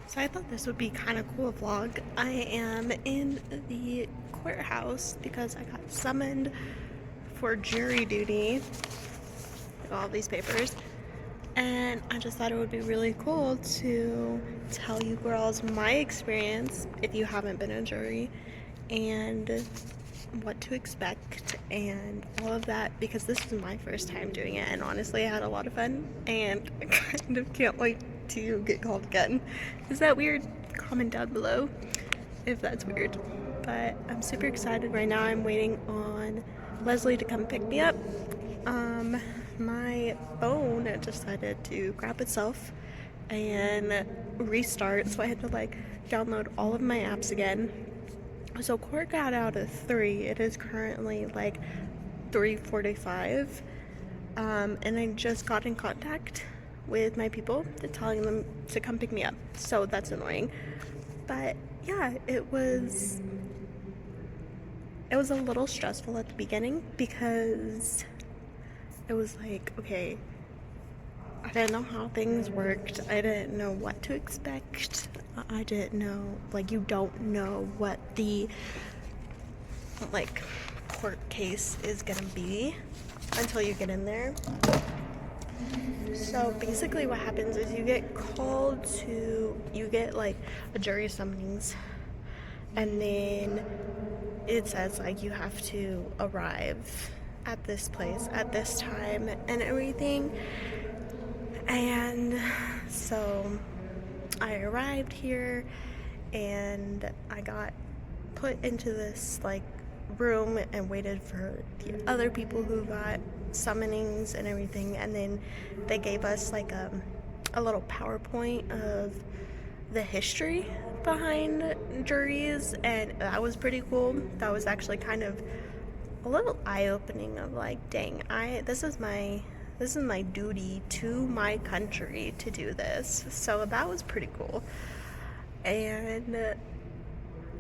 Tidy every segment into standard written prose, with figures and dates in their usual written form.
So I thought this would be kind of cool vlog. I am in the courthouse because I got summoned for jury duty. All these papers. And I just thought it would be really cool to tell you girls my experience if you haven't been a jury and what to expect and all of that, because this is my first time doing it and honestly I had a lot of fun and I kind of can't wait to get called again. Is that weird? Comment down below if that's weird. But I'm super excited right now. I'm waiting on Leslie to come pick me up. My phone decided to grab itself and restart, so I had to download all of my apps again. So court got out at 3. It is currently 3:45. And I just got in contact with my people telling them to come pick me up. So that's annoying. But yeah, it was a little stressful at the beginning because it was okay, I didn't know how things worked. I didn't know what to expect. I didn't know, you don't know what the court case is gonna be until you get in there. So basically what happens is you get a jury summonings, and then it says you have to arrive at this place at this time and everything. And so I arrived here and I got put into this room and waited for the other people who got summonings and everything, and then they gave us a little PowerPoint of the history behind juries, and that was pretty cool. That was actually kind of a little eye-opening of dang, this is my duty to my country to do this. So that was pretty cool. And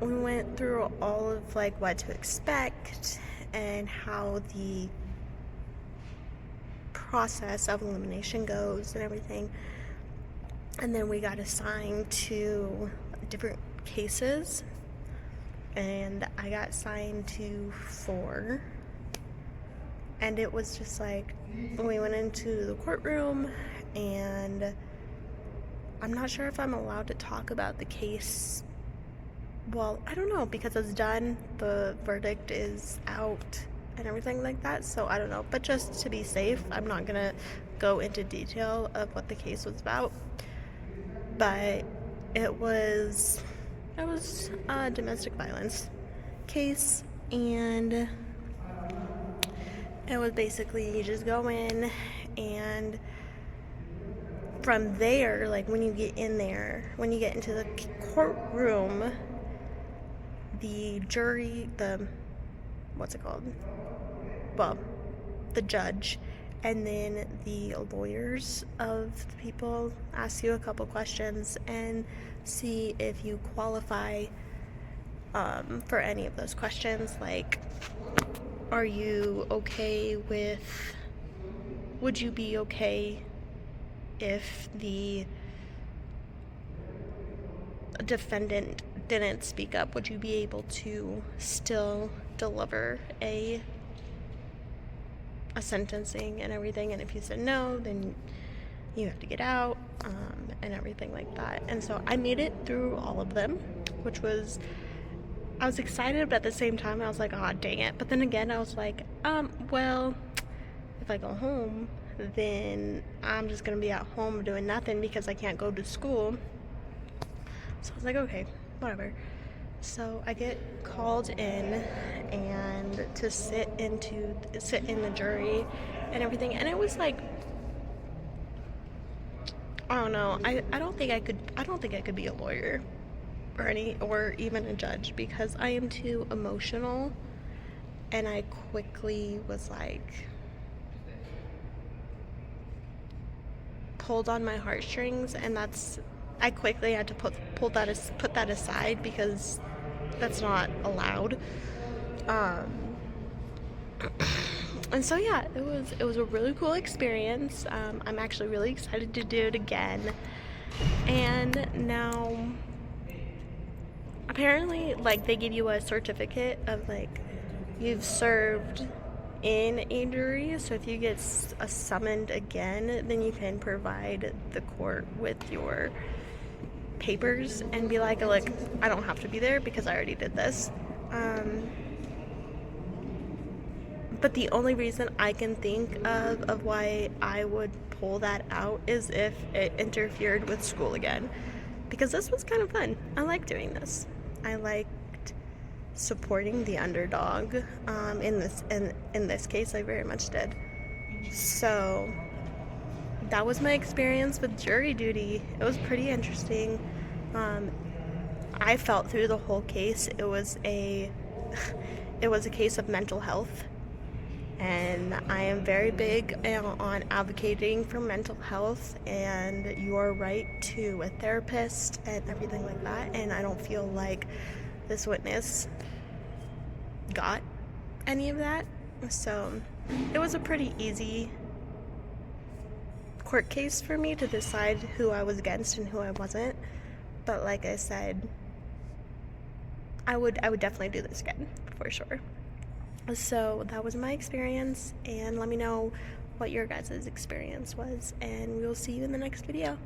we went through all of what to expect and how the process of elimination goes and everything. And then we got assigned to different cases, and I got assigned to 4. And it was just we went into the courtroom, and I'm not sure if I'm allowed to talk about the case. Well, I don't know, because it's done, the verdict is out and everything like that, so I don't know. But just to be safe, I'm not gonna go into detail of what the case was about. But it was a domestic violence case, and it was basically you just go in, and from there, when you get into the courtroom, the jury, what's it called? Well, the judge and then the lawyers of the people ask you a couple questions and see if you qualify for any of those questions. Are you okay would you be okay if the defendant didn't speak up? Would you be able to still deliver a sentencing and everything? And if you said no, then you have to get out, and everything like that. And so I made it through all of them, which was, I was excited, but at the same time I was oh dang it. But then again I was well, if I go home, then I'm just gonna be at home doing nothing because I can't go to school. So I was okay, whatever. So I get called in and to sit in the jury and everything, and it was I don't know. I don't think I could be a lawyer or even a judge, because I am too emotional, and I quickly was pulled on my heartstrings, and I quickly had to put that aside because that's not allowed. And so yeah, it was a really cool experience. I'm actually really excited to do it again. And now apparently, like, they give you a certificate of like you've served in a jury, so if you get summoned again, then you can provide the court with your papers and be like, look, I don't have to be there because I already did this. But the only reason I can think of why I would pull that out is if it interfered with school again, because this was kind of fun. I like doing this. I liked supporting the underdog. In this case, I very much did. So that was my experience with jury duty. It was pretty interesting. I felt through the whole case it was a case of mental health, and I am very big on advocating for mental health and your right to a therapist and everything like that. And I don't feel like this witness got any of that. So it was a pretty easy court case for me to decide who I was against and who I wasn't. But like I said, I would definitely do this again for sure. So that was my experience, and let me know what your guys' experience was, and we will see you in the next video.